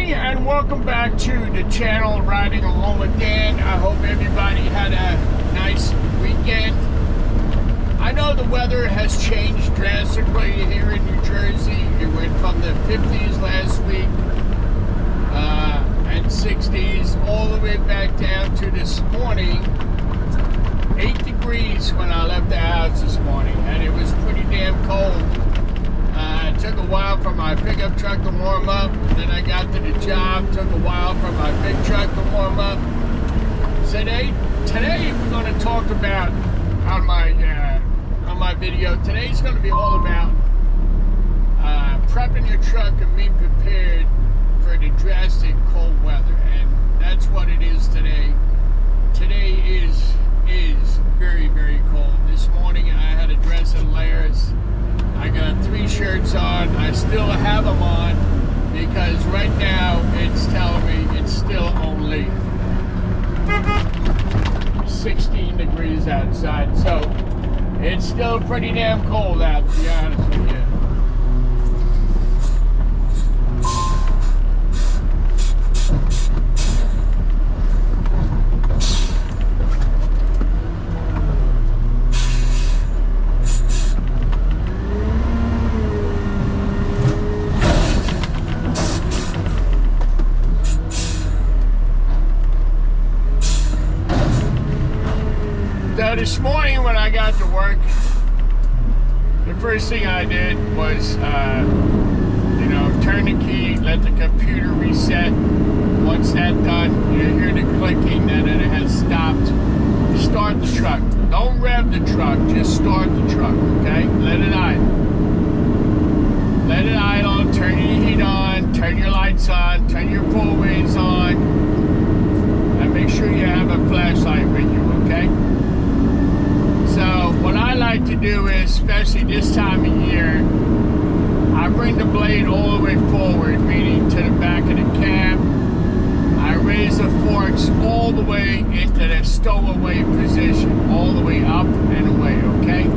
Hey, and welcome back to the channel Riding Along with Dan. I hope everybody had a nice weekend. I know the weather has changed drastically here in New Jersey. It went from the 50s last week and 60s all the way back down to this morning. 8 degrees when I left the house this morning, and it was pretty damn cold. It took a while for my pickup truck to warm up. Then I got to the job. Took a while for my big truck to warm up. So today we're going to talk about on my video. Today's going to be all about prepping your truck and being prepared for the drastic cold weather, and that's what it is today. Today is very, very cold. This morning I had to dress in layers. I got 3 shirts on. I still have them on because right now it's telling me it's still only 16 degrees outside. So it's still pretty damn cold out, to be honest with you. So this morning when I got to work, the first thing I did was, turn the key, let the computer reset. Once that's done, you hear the clicking that it has stopped. Start the truck. Don't rev the truck, just start the truck, okay? Let it idle. Let it idle, turn your heat on, turn your lights on, turn your pullways on, and make sure you have a flashlight with you, okay? So what I like to do is, especially this time of year, I bring the blade all the way forward, meaning to the back of the cab. I raise the forks all the way into the stowaway position, all the way up and away, okay?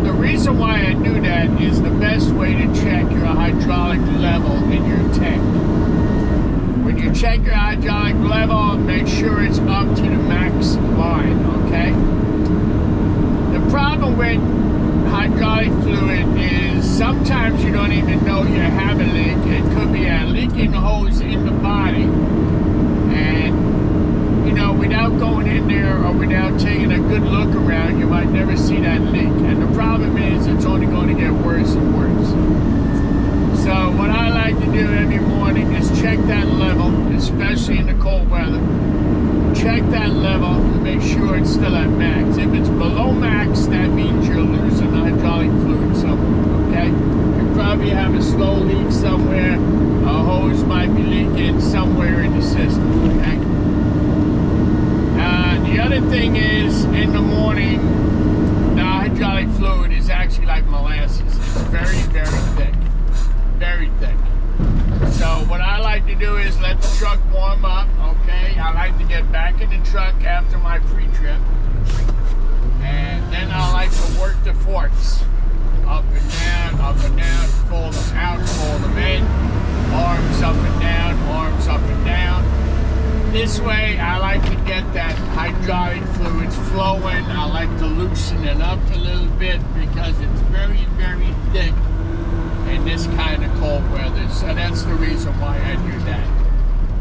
The reason why I do that is the best way to check your hydraulic level in your tank. When you check your hydraulic level, make sure it's up to the max line, okay? The problem with hydraulic fluid is sometimes you don't even know you have a leak. It could be a leaking hose in the body, and without going in there or without taking a good look around, you might never see that leak. And the problem is it's only going to get worse and worse. So what I like to do every morning is check that level, especially in the cold weather. Check that level and make sure it's still at max. If it's below max, that means you're losing hydraulic fluid somewhere, okay? You probably have a slow leak somewhere. A hose might be leaking somewhere in the system, okay? The other thing is, in the morning, the hydraulic fluid is actually like molasses. It's very, very thick. Very thick. So what I like to do is let the truck warm up, okay? I like to get back in the truck after my pre-trip. And then I like to work the forks. Up and down, pull them out, pull them in. Arms up and down, arms up and down. This way I like to get that hydraulic fluids flowing. I like to loosen it up a little bit because it's very, very thick in this kind of cold weather. So that's the reason why I do that.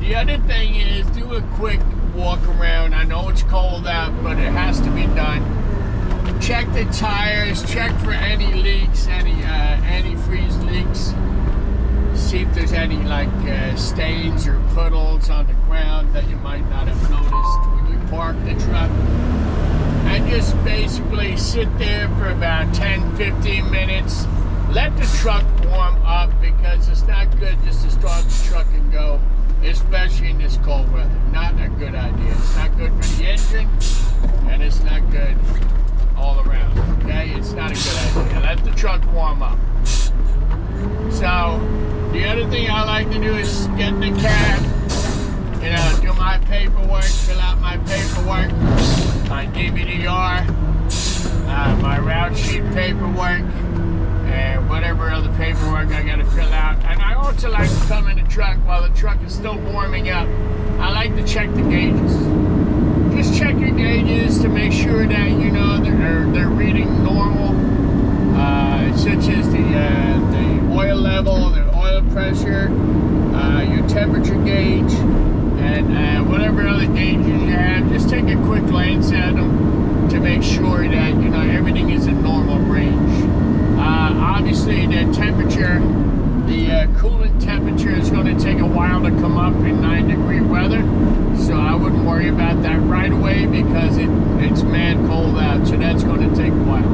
The other thing is, do a quick walk around. I know it's cold out, but it has to be done. Check the tires, check for any leaks, any antifreeze leaks. See if there's any stains or puddles on the ground that you might not have noticed when you park the truck. And just basically sit there for about 10-15 minutes. Let the truck warm up, because it's not good just to start the truck and go, especially in this cold weather. Not a good idea. It's not good for the engine, and it's not good all around, okay? It's not a good idea. Let the truck warm up. So, the other thing I like to do is get in the cab, do my paperwork, fill out my paperwork, my DVD-R, my route sheet paperwork, and whatever other paperwork I gotta fill out. And I also like to come in the truck while the truck is still warming up. I like to check the gauges. Just check your gauges to make sure that, you know, they're reading normal, such as the oil level, the oil pressure, your temperature gauge, and whatever other gauges you have. Just take a quick glance at them to make sure that, you know, everything is in normal range. Obviously, the temperature, the coolant temperature is going to take a while to come up in 9-degree weather, so I wouldn't worry about that right away because it's mad cold out, so that's going to take a while.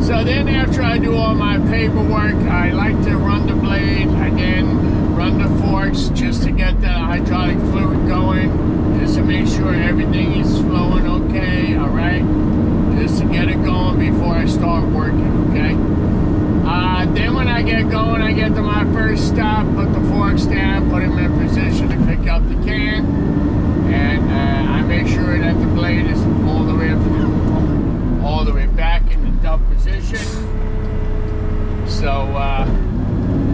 So then after I do all my paperwork, I like to run the blade, again, run the forks just to get the hydraulic fluid going, just to make sure everything is flowing okay, all right? Just to get it going before I start working, okay? Then when I get going, I get to my first stop, put the forks down, put them in position to pick up the can, and I make sure that the blade is all the way back in the dump position. So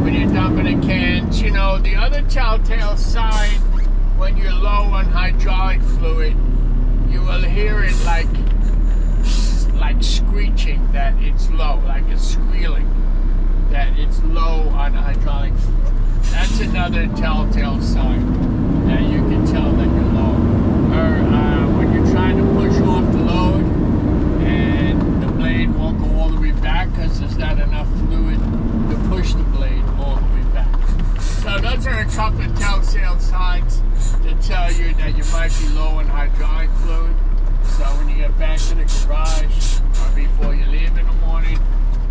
when you're dumping the cans, you know, the other telltale sign when you're low on hydraulic fluid, you will hear it like screeching that it's low, like it's squealing that it's low on hydraulic fluid. That's another telltale sign that you can tell that you're low. Or when you're trying to push off the load and the blade won't go all the way back because there's not enough fluid to push the blade all the way back. So those are a couple of telltale signs to tell you that you might be low on hydraulic fluid. So when you get back to the garage or before you leave in the morning,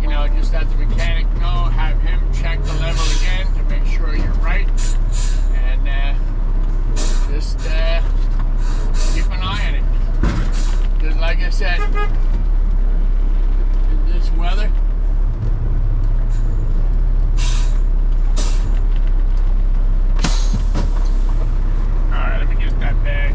you know, just let the mechanic know, have him check the level again to make sure you're right, and just keep an eye on it. Because like I said, in this weather, alright, let me get that bag.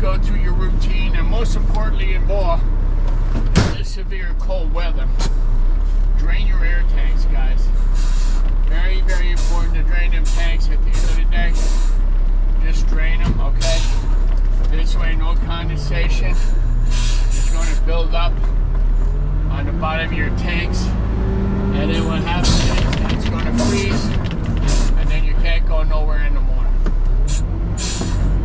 Go through your routine, and most importantly in more this severe cold weather, drain your air tanks, guys. Very, very important to drain them tanks at the end of the day. Just drain them, okay? This way no condensation is going to build up on the bottom of your tanks, and then what happens is it's going to freeze, and then you can't go nowhere in the morning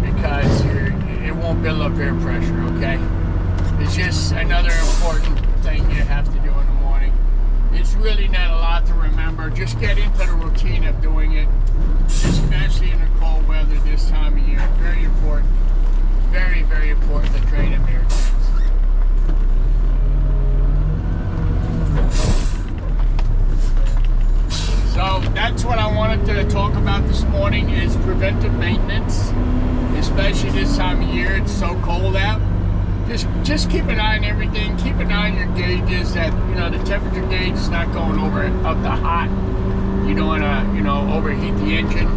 because it won't build up air pressure, okay? It's just another important thing you have to do in the morning. It's really not a lot to remember. Just get into the routine of doing it, especially in the cold weather this time of year. Very important. Very, very important to drain them air tanks. So that's what I wanted to talk about this morning, is preventive maintenance. Especially this time of year, it's so cold out. Just keep an eye on everything. Keep an eye on your gauges, that, you know, the temperature gauge is not going up to hot. You don't want to, you know, overheat the engine.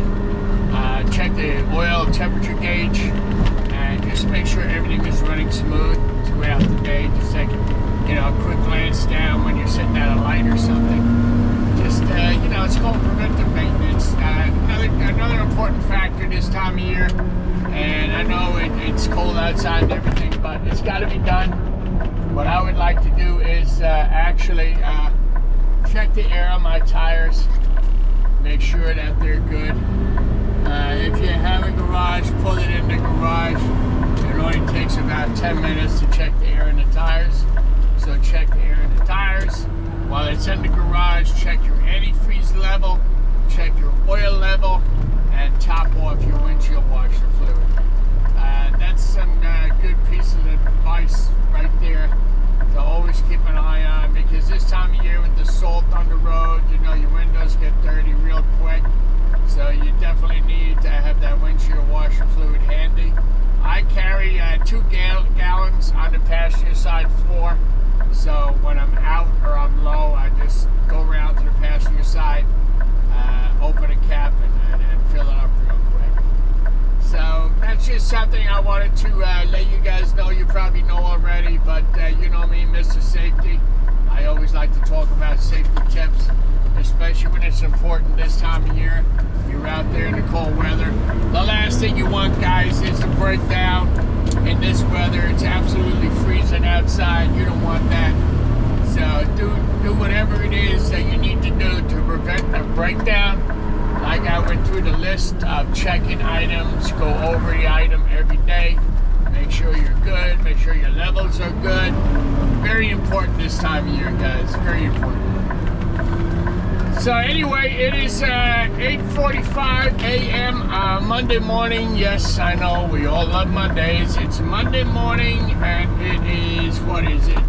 Check the oil temperature gauge, and just make sure everything is running smooth throughout the day. Just take, you know, a quick glance down when you're sitting at a light or something. Just, you know, it's called preventive maintenance. Another important factor this time of year. And I know it's cold outside and everything, but it's got to be done. What I would like to do is actually check the air on my tires, make sure that they're good. If you have a garage, pull it in the garage. It only takes about 10 minutes to check the air in the tires. So check the air in the tires. While it's in the garage, check your antifreeze level, check your oil level, and top off your windshield washer fluid. That's some good pieces of advice right there to always keep an eye on, because this time of year with the salt on the road, you to let you guys know, you probably know already, but you know me, Mr. Safety. I always like to talk about safety tips, especially when it's important this time of year. You're out there in the cold weather. The last thing you want, guys, is to break down in this weather. It's absolutely freezing outside. You don't want that. So do whatever it is that you need to do to prevent a breakdown. Like I went through the list of checking items, go over the item every day, make sure you're good, make sure your levels are good. Very important this time of year, guys, very important. So anyway, it is 8:45 a.m. Monday morning. Yes, I know, we all love Mondays. It's Monday morning, and it is, what is it?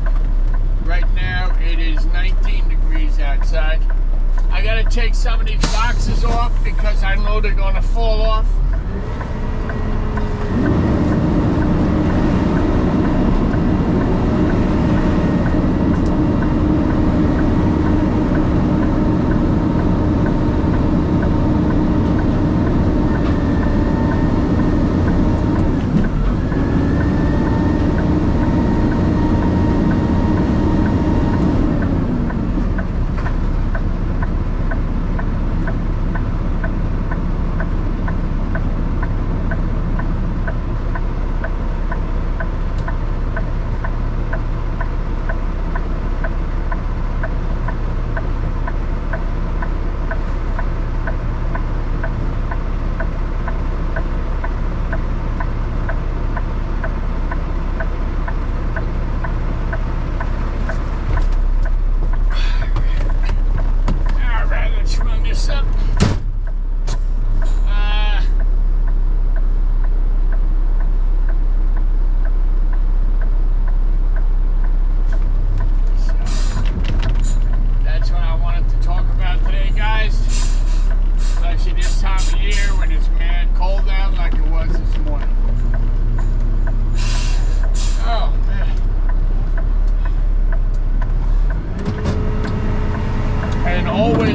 Right now, it is 19 degrees outside. I gotta take some of these boxes off because I know they're gonna fall off.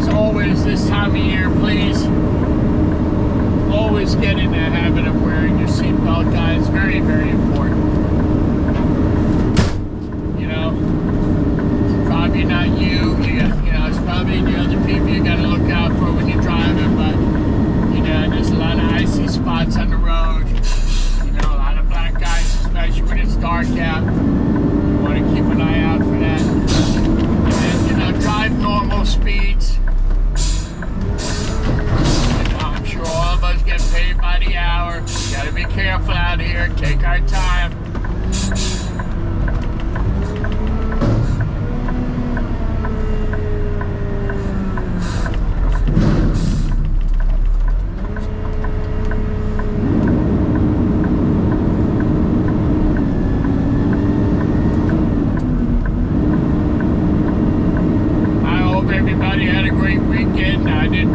Always this time of year, please always get in the habit of wearing your seatbelt, guys. Very, very important. You know, it's probably not you. It's probably the other people you gotta look out for when you're driving, but there's a lot of icy spots on the road. A lot of black guys, especially when it's dark out. You want to keep an eye out for that. And drive normal speeds. I'm sure all of us get paid by the hour. Gotta be careful out here. Take our time.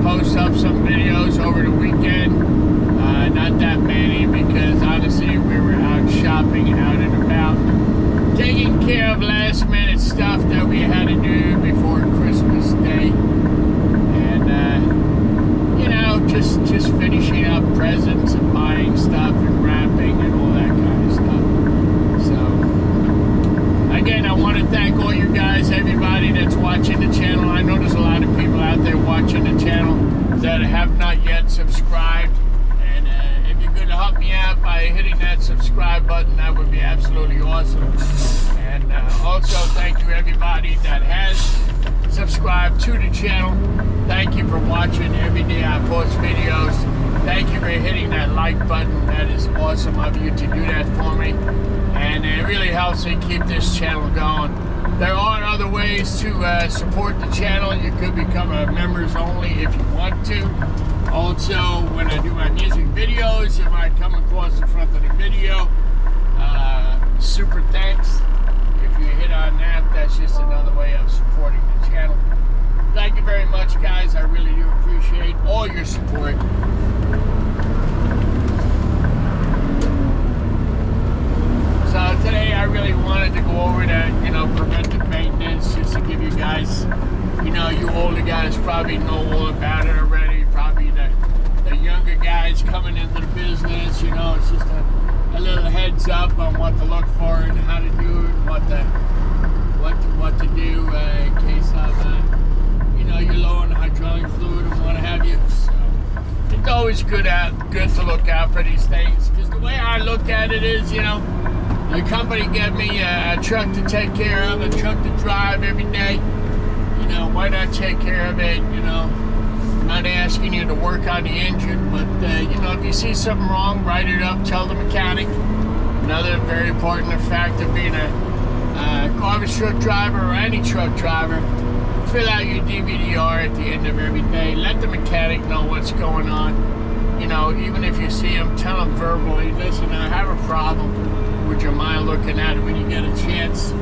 Post up some videos over the weekend. Not that many because honestly we were out shopping, out and about, taking care of last minute stuff that we had to do before Christmas Day, and just finishing up presents and buying stuff and wrapping and all that kind of stuff. So again, I want to thank all you guys, everybody that's watching the channel. I know there's a lot of people out there watching the channel that have not yet subscribed, and if you could help me out by hitting that subscribe button, that would be absolutely awesome. And also thank you everybody that has subscribed to the channel. Thank you for watching. Every day I post videos. Thank you for hitting that like button. That is awesome of you to do that for me, and it really helps me keep this channel going. There are other ways to support the channel. You could become a members only if you want to. Also, when I do my music videos, you might come across the front of the video. Super thanks. If you hit on that, that's just another way of supporting the channel. Thank you very much, guys. I really do appreciate all your support. So today I really wanted to go over that, preventive maintenance, just to give you guys, you older guys probably know all about it already. Probably the younger guys coming into the business, it's just a little heads up on what to look for and how to do it, what to do in case of you're low on hydraulic fluid and what have you. So it's always good to look out for these things. Because the way I look at it is, the company gave me a truck to take care of, a truck to drive every day. Why not take care of it? I'm not asking you to work on the engine, but if you see something wrong, write it up, tell the mechanic. Another very important fact of being a garbage truck driver or any truck driver, fill out your DVD-R at the end of every day. Let the mechanic know what's going on. Even if you see him, tell him verbally, listen, I have a problem. Would you mind looking at it when you get a chance?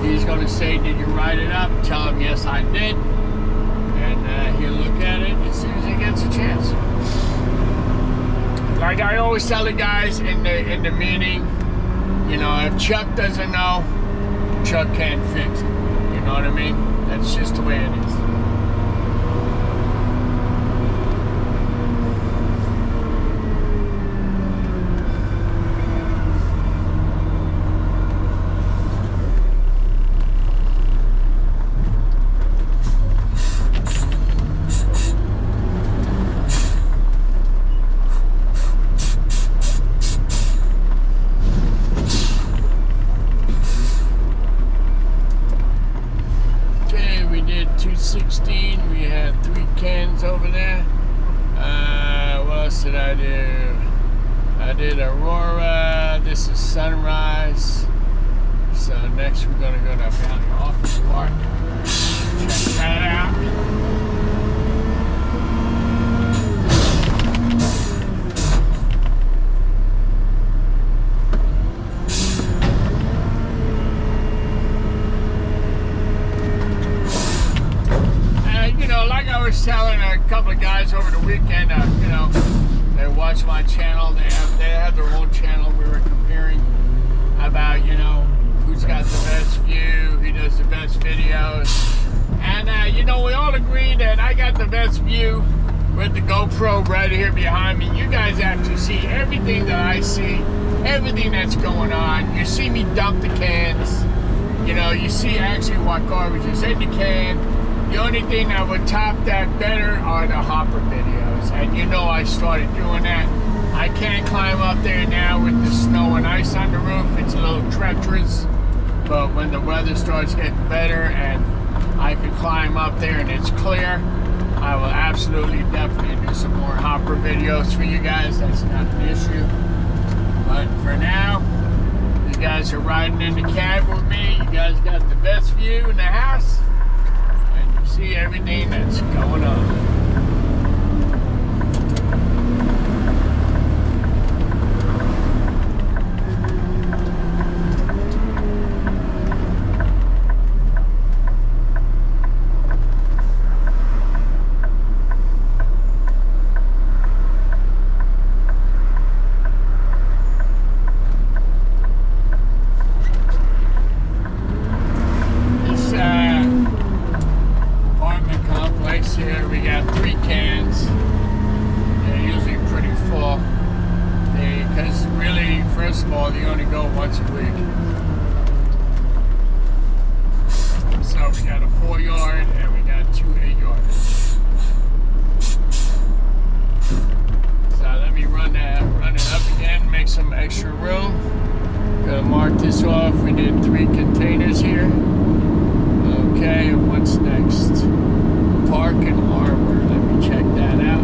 He's going to say, did you write it up? Tell him, yes, I did. And he'll look at it as soon as he gets a chance. Like I always tell the guys in the meeting, if Chuck doesn't know, Chuck can't fix it. You know what I mean? That's just the way it is. We had 3 cans over there. What else did I do? I did Aurora. This is Sunrise. So next we're gonna go to Valley Office Park. Check that out. Like I was telling a couple of guys over the weekend, they watch my channel. They have their own channel. We were comparing about, who's got the best view, who does the best videos. And, we all agree that I got the best view with the GoPro right here behind me. You guys actually see everything that I see, everything that's going on. You see me dump the cans. You see actually what garbage is in the can. The only thing that would top that better are the hopper videos. And I started doing that. I can't climb up there now with the snow and ice on the roof. It's a little treacherous. But when the weather starts getting better and I can climb up there and it's clear, I will absolutely definitely do some more hopper videos for you guys. That's not an issue. But for now, you guys are riding in the cab with me. You guys got the best view in the house. See everything that's going on. Here we got 3 cans. They're usually pretty full. Because really, first of all, they only go once a week. So we got a 4-yard and we got 2 8-yarders. So let me run it up again, make some extra room. Gonna mark this off. We did 3 containers here. Okay, what's next? Park and Harbor. Let me check that out.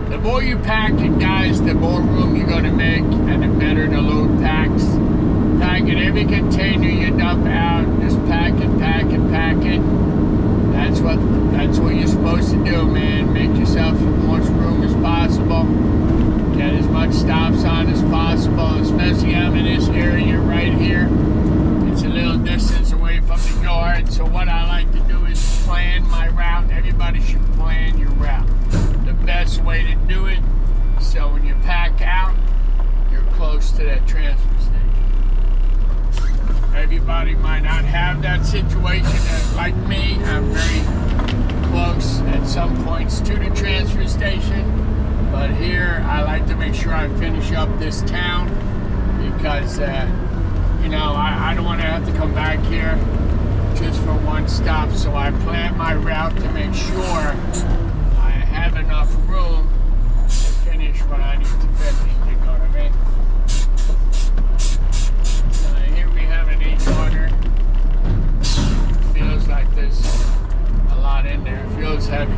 The more you pack it, guys, the more room you're going to make, and the better the load packs. Pack it every container you dump out. Just pack it, pack it, pack it. That's what you're supposed to do, man. Make yourself as much room as possible. Get as much stops on as possible, especially I'm in this area right here. to that transfer station. Everybody might not have that situation. Like me, I'm very close at some points to the transfer station. But here, I like to make sure I finish up this town because, you know, I don't want to have to come back here just for one stop. So I plan my route to make sure I have enough room to finish what I need to finish. You know what I mean? Here we have an 8-yarder. Feels like there's a lot in there. It feels heavy.